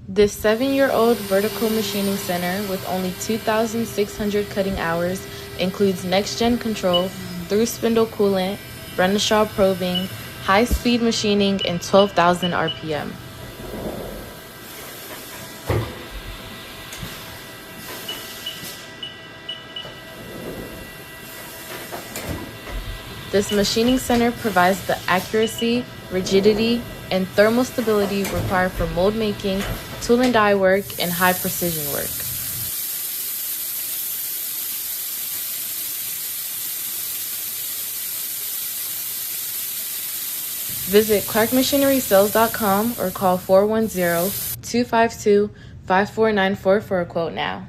This 7-year-old vertical machining center with only 2,600 cutting hours includes next-gen control, through-spindle coolant, Renishaw probing, high-speed machining, and 12,000 RPM. This machining center provides the accuracy, rigidity, and thermal stability required for mold making, tool and die work, and high precision work. Visit clarkmachinerysales.com or call 410-252-5494 for a quote now.